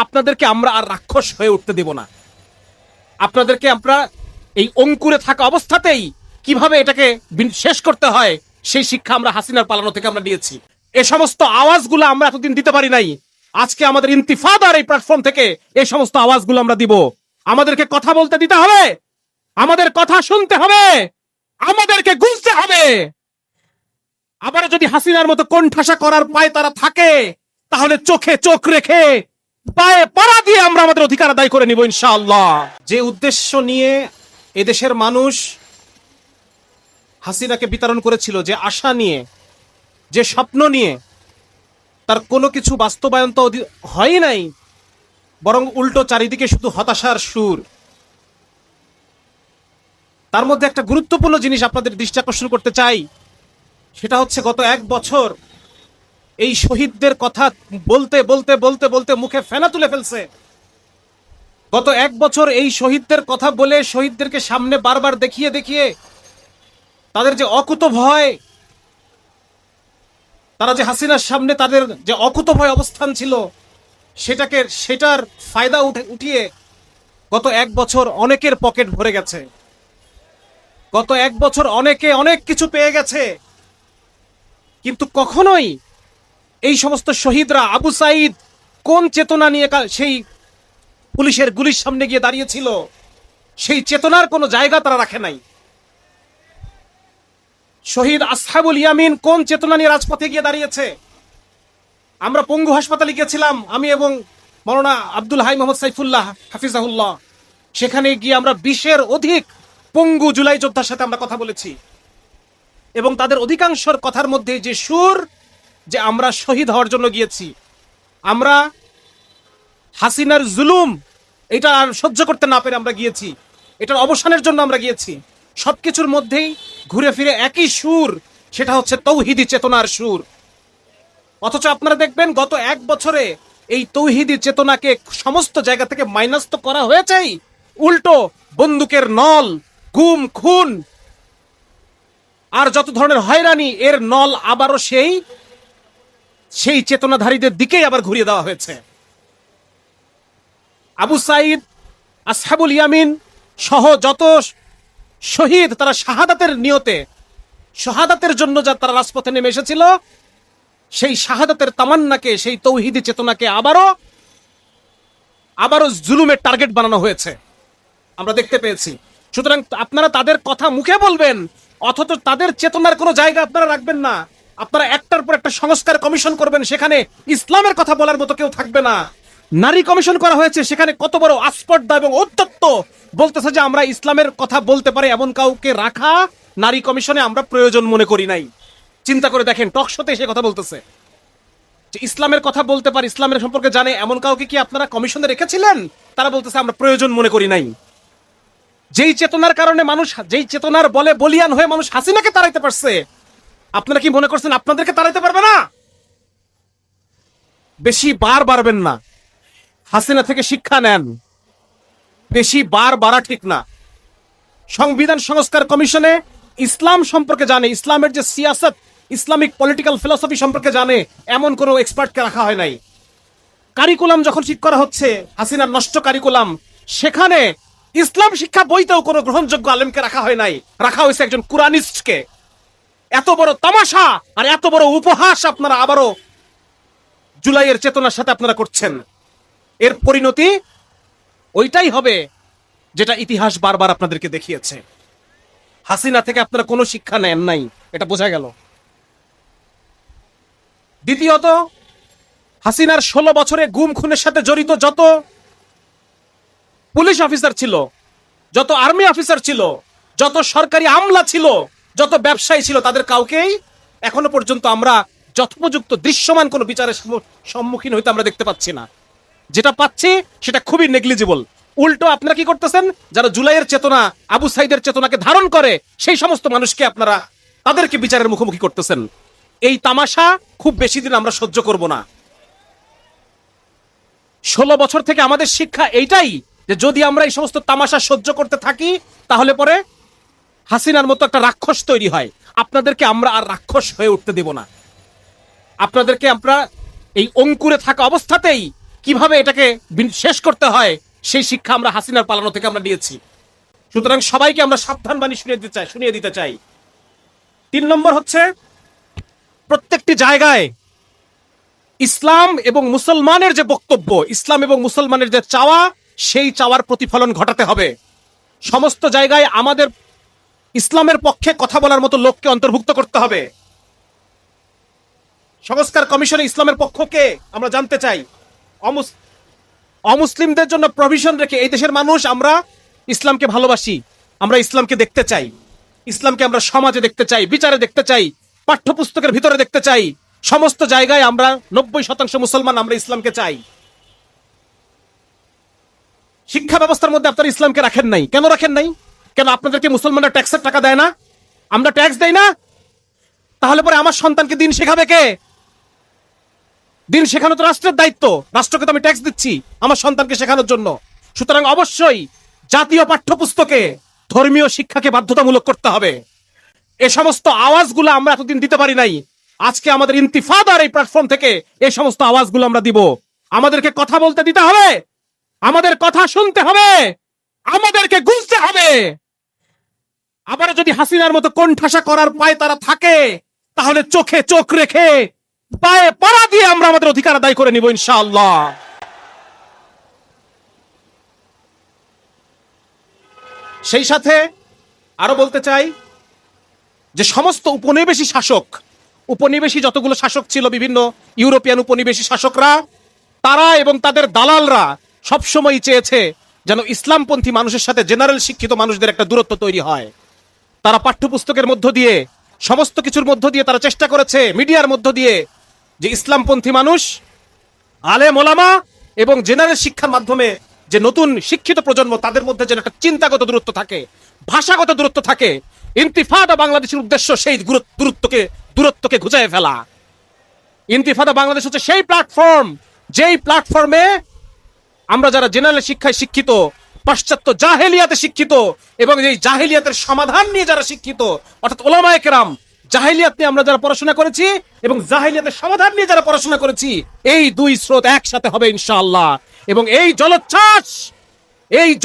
আপনাদেরকে আমরা আর রাক্ষস হয়ে উঠতে দেব না। আপনাদেরকে আমরা এই অঙ্কুরে থাকা অবস্থাতেই কিভাবে এটাকে শেষ করতে হয় সেই শিক্ষা আমরা হাসিনার পালানো থেকে আমরা নিয়েছি। এ সমস্ত আওয়াজগুলো আমরা এতদিন দিতে পারি নাই। আজকে আমাদের ইন্তিফাদার এই প্ল্যাটফর্ম থেকে এই সমস্ত আওয়াজগুলো আমরা দিব। আমাদেরকে কথা বলতে দিতে হবে, আমাদের কথা শুনতে হবে, আমাদেরকে গুনতে হবে। আবার যদি হাসিনার মতো কোণঠাসা করার পায় তারা থাকে, তাহলে চোখে চোখ রেখে পায়ে পাড়া দিয়ে আমরা আমাদের অধিকার আদায় করে নিব ইনশাআল্লাহ। যে উদ্দেশ্য নিয়ে এদেশের মানুষ হাসিনাকে বিতরণ করেছিল, যে আশা নিয়ে, যে স্বপ্ন নিয়ে, তার কোনো কিছু বাস্তবায়ন তো হয় নাই, বরং উল্টো চারিদিকে শুধু হতাশার সুর। তার মধ্যে একটা গুরুত্বপূর্ণ জিনিস আপনাদের দৃষ্টি আকর্ষণ করতে চাই, সেটা হচ্ছে গত এক বছর এই শহীদদের কথা বলতে বলতে বলতে বলতে মুখে ফেনা তুলে ফেলছে। গত এক বছর এই শহীদদের কথা বলে, শহীদদেরকে সামনে বারবার দেখিয়ে দেখিয়ে তাদের যে অকুতভয়, তারা যে হাসিনার সামনে তাদের যে অকুতভয় অবস্থান ছিল, সেটার ফায়দা উঠিয়ে গত এক বছর অনেকের পকেট ভরে গেছে। গত এক বছর অনেকে অনেক কিছু পেয়ে গেছে, কিন্তু কখনোই এই সমস্ত শহীদরা, আবু সাইদ কোন চেতনা নিয়ে সেই পুলিশের গুলির সামনে গিয়ে দাঁড়িয়েছিল, সেই চেতনার কোনো জায়গা তারা রাখে নাই। শহীদ আসহাবুল ইয়ামিন কোন চেতনা নিয়ে রাজপথে গিয়ে দাঁড়িয়েছে। আমরা পঙ্গু হাসপাতালে গিয়েছিলাম, আমি এবং মৌলানা আব্দুল হাই মোহাম্মদ সাইফুল্লাহ হাফিজাহুল্লাহ। সেখানে গিয়ে আমরা 20-এর অধিক পঙ্গু জুলাই যোদ্ধার সাথে আমরা কথা বলেছি, এবং তাদের অধিকাংশের কথার মধ্যে যে সুর, যে আমরা শহীদ হওয়ার জন্য গিয়েছি, আমরা হাসিনার জুলুম এটা আর সহ্য করতে না পেরে আমরা গিয়েছি, এটার অবসানের জন্য আমরা গিয়েছি। সবকিছুর মধ্যেই ঘুরে ফিরে একই সুর, সেটা হচ্ছে তৌহিদি চেতনার সুর। অথচ আপনারা দেখবেন গত এক বছরে এই তৌহিদি চেতনাকে সমস্ত জায়গা থেকে মাইনাস তো করা হয়েছেই, উল্টো বন্দুকের নল, গুম, খুন আর যত ধরনের হয়রানি, এর নল আবারও সেই চেতনাধারীদের দিকেই আবার ঘুরিয়ে দেওয়া হয়েছে। আবু সাইদ, আসহাবুল ইয়ামিন সহ যত শহীদ, তারা শাহাদাতের নিয়তে, শাহাদাতের জন্য যা তারা রাজপথে নেমে এসেছিল, সেই শাহাদাতের তামান্নাকে, সেই তৌহিদি চেতনাকে আবারও জুলুমের টার্গেট বানানো হয়েছে, আমরা দেখতে পেয়েছি। সুতরাং আপনারা তাদের কথা মুখে বলবেন, অথচ তাদের চেতনার কোনো জায়গা আপনারা রাখবেন না। আপনারা একটার পর একটা সংস্কার কমিশন করবেন, সেখানে ইসলামের কথা বলার মতো কেউ থাকবে না। নারী কমিশন করা হয়েছে, সেখানে কত বড় আস্পর্ধা এবং ঔদ্ধত্য, বলতেছে যে আমরা ইসলামের কথা বলতে পারি এমন কাউকে রাখা নারী কমিশনে আমরা প্রয়োজন মনে করি নাই। চিন্তা করে দেখেন, টক শোতে সে কথা বলতেছে যে ইসলামের কথা বলতে পারে, ইসলামের সম্পর্কে জানে এমন কাউকে কি আপনারা কমিশনে রেখেছিলেন? তারা বলতেছে আমরা প্রয়োজন মনে করি নাই। যেই চেতনার কারণে মানুষ, যেই চেতনার বলে বলিয়ান হয়ে মানুষ হাসিনাকে তাড়াইতে পারছে, আপনারা কি মনে করছেন আপনাদেরকে তাড়াইতে পারবে না? বেশি বার বাড়বেন না, হাসিনা থেকে শিক্ষা নেন। বেশি বার বাড়া ঠিক না। সংবিধান সংস্কার কমিশনে ইসলাম সম্পর্কে জানে, ইসলামের যে সিয়াসত, ইসলামিক পলিটিক্যাল ফিলসফি সম্পর্কে জানে এমন কোনো এক্সপার্টকে রাখা হয় নাই। কারিকুলাম যখন ঠিক করা হচ্ছে, হাসিনার নষ্ট কারিকুলাম, সেখানে ইসলাম শিক্ষা বইতেও কোনো গ্রহণযোগ্য আলেমকে রাখা হয় নাই, রাখা হয়েছে একজন কুরআনিস্টকে। এত বড় তামাশা আর এত বড় উপহাস আপনারা আবারও জুলাইয়ের চেতনার সাথে আপনারা করছেন। এর পরিণতি ওইটাই হবে যেটা ইতিহাস বারবার আপনাদেরকে দেখিয়েছে। হাসিনা থেকে আপনারা কোনো শিক্ষা নেন নাই, এটা বোঝা গেল। দ্বিতীয়ত, হাসিনার 16 বছরে গুম খুনের সাথে জড়িত যত পুলিশ অফিসার ছিল, যত আর্মি অফিসার ছিল, যত সরকারি আমলা ছিল, যত ব্যবসায়ী ছিল, তাদের কাউকেই এখনো পর্যন্ত আমরা যথোপযুক্ত দৃশ্যমান কোনো বিচারের সম্মুখীন হইতে আমরা দেখতে পাচ্ছি না। যেটা পাচ্ছি সেটা খুবই নেগলিজিবল। উল্টো আপনারা কি করতেছেন, যারা জুলাইয়ের চেতনা, আবু সাইদের চেতনাকে ধারণ করে সেই সমস্ত মানুষকে আপনারা তাদেরকে বিচারের মুখোমুখি করতেছেন। এই তামাশা খুব বেশি দিন আমরা সহ্য করব না। 16 বছর থেকে আমাদের শিক্ষা এইটাই যে যদি আমরা এই সমস্ত তামাশা সহ্য করতে থাকি, তাহলে পরে হাসিনার মতো একটা রাক্ষস তৈরি হয়। আপনাদেরকে আমরা আর রাক্ষস হয়ে উঠতে দেব না। আপনাদেরকে আমরা এই অঙ্কুরে থাকা অবস্থাতেই কিভাবে এটাকে শেষ করতে হয় সেই শিক্ষা আমরা হাসিনার পালানো থেকে আমরা নিয়েছি। সুতরাং সবাইকে আমরা সাবধান বাণী শুনিয়ে দিতে চাই। 3 নম্বর হচ্ছে, প্রত্যেকটি জায়গায় ইসলাম এবং মুসলমানের যে বক্তব্য, ইসলাম এবং মুসলমানের যে চাওয়া, সেই চাওয়ার প্রতিফলন ঘটাতে হবে। সমস্ত জায়গায় আমাদের ইসলামের পক্ষে কথা বলার মতো লোককে অন্তর্ভুক্ত করতে হবে। সংস্কার কমিশনে ইসলামের পক্ষকে আমরা জানতে চাই। অমুসলিমদের জন্য প্রভিশন রেখে, এই দেশের মানুষ আমরা ইসলামকে ভালোবাসি, আমরা ইসলামকে দেখতে চাই, ইসলামকে আমরা সমাজে দেখতে চাই, বিচারে দেখতে চাই, পাঠ্যপুস্তকের ভিতরে দেখতে চাই। সমস্ত জায়গায় আমরা 90% মুসলমান আমরা ইসলামকে চাই। শিক্ষা ব্যবস্থার মধ্যে আপনারা ইসলামকে রাখেন নাই। কেন রাখেন নাই? কেন আপনাদেরকে মুসলমানরা ট্যাক্সের টাকা দেয় না? আমরা ট্যাক্স দেই না? তাহলে পরে আমার সন্তানকে দিন শেখাবে কে? দিন শেখানো তো রাষ্ট্রের দায়িত্ব। রাষ্ট্রকে তো আমি ট্যাক্স দিচ্ছি আমার সন্তানকে শেখানোর জন্য। সুতরাং অবশ্যই জাতীয় পাঠ্যপুস্তকে ধর্মীয় শিক্ষাকে বাধ্যতামূলক করতে হবে। এ সমস্ত আওয়াজগুলো আমরা এতদিন দিতে পারি নাই। আজকে আমাদের ইন্তিফাদার এই প্ল্যাটফর্ম থেকে এই সমস্ত আওয়াজগুলো আমরা দিব। আমাদেরকে কথা বলতে দিতে হবে, আমাদের কথা শুনতে হবে, আমাদেরকে গুনতে হবে। আবার যদি হাসিনার মতো কোণঠাসা করার পায় তারা থাকে, তাহলে চোখে চোখ রেখে পায়ে পাড়া দিয়ে আমরা আমাদের অধিকার আদায় করে নিব ইনশাআল্লাহ। সেই সাথে আরো বলতে চাই যে সমস্ত উপনিবেশী যতগুলো শাসক ছিল, বিভিন্ন ইউরোপিয়ান উপনিবেশী শাসকরা, তারা এবং তাদের দালালরা সবসময় চেয়েছে যেন ইসলামপন্থী মানুষের সাথে জেনারেল শিক্ষিত মানুষদের একটা দূরত্ব তৈরি হয়। তারা পাঠ্যপুস্তকের মধ্য দিয়ে, সমস্ত কিছুর মধ্য দিয়ে তারা চেষ্টা করেছে, মিডিয়ার মধ্য দিয়ে, যে ইসলামপন্থী মানুষ, আলেম ওলামা এবং জেনারেল শিক্ষার মাধ্যমে যে নতুন শিক্ষিত প্রজন্ম, তাদের মধ্যে যেন একটা চিন্তাগত দূরত্ব থাকে, ভাষাগত দূরত্ব থাকে। ইন্তিফাদা বাংলাদেশের উদ্দেশ্য সেই দূরত্বকে ঘুচায় ফেলা। ইন্তিফাদা বাংলাদেশ হচ্ছে সেই প্ল্যাটফর্ম, যেই প্ল্যাটফর্মে আমরা যারা জেনারেল শিক্ষায় শিক্ষিত, পাশ্চাত্য জাহেলিয়াতে শিক্ষিত এবং এই জাহেলিয়াতের সমাধান নিয়ে যারা শিক্ষিত, অর্থাৎ ওলামায়ে কেরাম, জাহেলিয়াত নিয়ে আমরা যারা পড়াশোনা করেছি এবং জাহেলিয়াতের সমাধান নিয়ে যারা পড়াশোনা করেছি, এই দুই স্রোত একসাথে হবে ইনশাআল্লাহ। এবং এই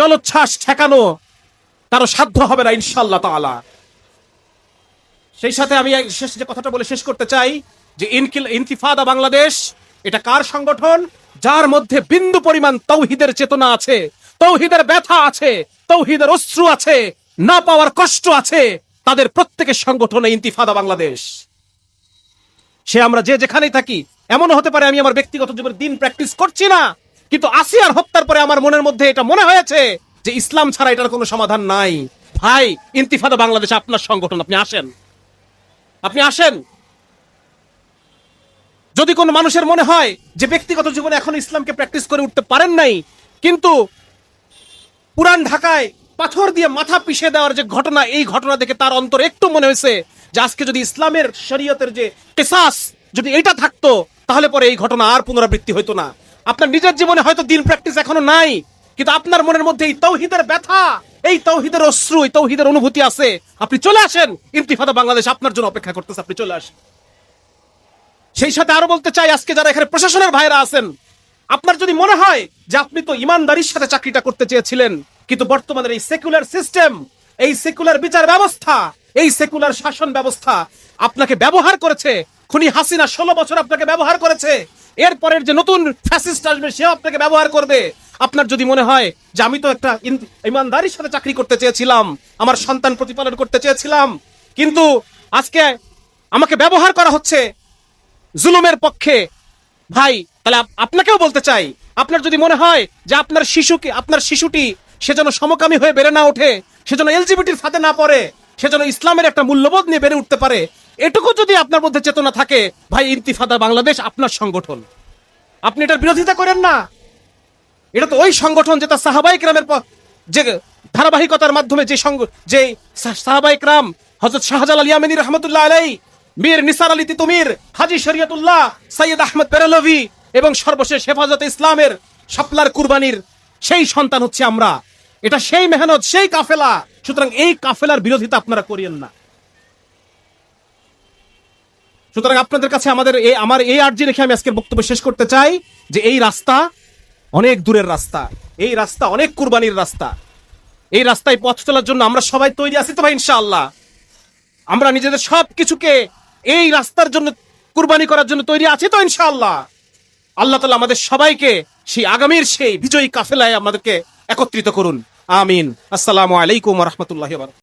জলোচ্ছ্বাস ঠেকানো কারো সাধ্য হবে না ইনশাআল্লাহ তাআলা। সেই সাথে আমি যে কথাটা বলে শেষ করতে চাই যে ইন্তিফাদা বাংলাদেশ এটা কার সংগঠন? যার মধ্যে বিন্দু পরিমাণ তাওহীদের চেতনা আছে, তাওহীদের ব্যথা আছে, তাওহীদের অশ্রু আছে, না পাওয়ার কষ্ট আছে, তাদের প্রত্যেকের সংগঠন ইন্তিফাদা বাংলাদেশ। সে আমরা যে যেখানেই থাকি, এমনও হতে পারে আমি আমার ব্যক্তিগত জীবনে দিন প্র্যাকটিস করছি না, কিন্তু আসিয়ার হত্যার পরে আমার মনের মধ্যে এটা মনে হয়েছে যে ইসলাম ছাড়া এটার কোনো সমাধান নাই। ভাই, ইন্তিফাদা বাংলাদেশ আপনার সংগঠন, আপনি আসেন। যদি কোনো মানুষের মনে হয় যে ব্যক্তিগত জীবনে এখন ইসলামকে প্র্যাকটিস করে উঠতে পারেন নাই, কিন্তু পুরান ঢাকায় পাথর দিয়ে মাথা পিষে দেওয়ার যে ঘটনা, এই ঘটনা দেখে তার অন্তর একটু মনে হয়েছে যে আজকে যদি ইসলামের শরীয়তের যে কিসাস যদি এটা থাকতো, তাহলে পরে এই ঘটনা আর পুনরাবৃত্তি হইতো না। আপনার নিজের জীবনে হয়তো দিন প্র্যাকটিস এখনো নাই, কিন্তু আপনার মনের মধ্যে এই তাওহীদের ব্যথা, এই তাওহীদের অশ্রু, এই তাওহীদের অনুভূতি আছে। আপনি চলে আসেন, ইন্তিফাদা বাংলাদেশ আপনার জন্য অপেক্ষা করতেছে, আপনি চলে আসেন। সেই সাথে আরো বলতে চাই, আজকে যারা এখানে প্রশাসনের ভাইরা আছেন, আপনার যদি মনে হয় যে আপনি তো ইমানদারির সাথে চাকরিটা করতে চেয়েছিলেন, কিন্তু বর্তমানের এই সেকুলার সিস্টেম, এই সেকুলার বিচার ব্যবস্থা, এই সেকুলার শাসন ব্যবস্থা আপনাকে ব্যবহার করেছে। খুনি হাসিনা 16 বছর আপনাকে ব্যবহার করেছে, এরপরের যে নতুন ফ্যাসিস্ট আসবে সেও আপনাকে ব্যবহার করবে। আপনার যদি মনে হয় যে আমি তো একটা ইমানদারির সাথে চাকরি করতে চেয়েছিলাম, আমার সন্তান প্রতিপালন করতে চেয়েছিলাম, কিন্তু আজকে আমাকে ব্যবহার করা হচ্ছে জুলুমের পক্ষে, ভাই, তাহলে আপনাকেও বলতে চাই, আপনার যদি মনে হয় যে আপনার শিশুটি সে যেন সমকামী হয়ে বেড়ে না ওঠে, সে যেন এলজিবিটির ফাঁদে না পড়ে, সে যেন ইসলামের একটা মূল্যবোধ নিয়ে বেড়ে উঠতে পারে, এটুকু যদি আপনার মধ্যে চেতনা থাকে, ভাই, ইন্তিফাদা বাংলাদেশ আপনার সংগঠন। আপনি এটার বিরোধিতা করেন না। এটা তো ওই সংগঠন যেটা সাহাবায়ে কেরামের যে ধারাবাহিকতার মাধ্যমে যে সাহাবায়ে কেরাম, হযরত শাহজালাল ইয়ামানী রাহমাতুল্লাহ আলাইহি, মীর নিসার আলী তিতুমীর, হাজী শরীয়তুল্লাহ, সৈয়দ আহমদ বেরেলভী এবং সর্বশেষ হেফাজতে ইসলামের শাপলার কুরবানির সেই সন্তান হচ্ছে আমরা। এটা সেই মেহনত, সেই কাফেলা। সুতরাং এই কাফেলার বিরোধিতা আপনারা করিয়েন না। সুতরাং আপনাদের কাছে আমার এই আর্জি রেখে আমি আজকের বক্তব্য শেষ করতে চাই যে এই রাস্তা অনেক দূরের রাস্তা, এই রাস্তা অনেক কুরবানির রাস্তা। এই রাস্তায় পথ চলার জন্য আমরা সবাই তৈরি আছি তো ভাই ইনশাআল্লাহ? আমরা নিজেদের সব কিছুকে এই রাস্তার জন্য কুরবানি করার জন্য তৈরি আছি তো ইনশাআল্লাহ? আল্লাহ তাআলা আমাদের সবাইকে সেই আগামীর সেই বিজয়ী কাফেলায় আমাদেরকে একত্রিত করুন। আমিন। আসসালামু আলাইকুম ওয়া রাহমাতুল্লাহি ওয়া বারাকাতুহু।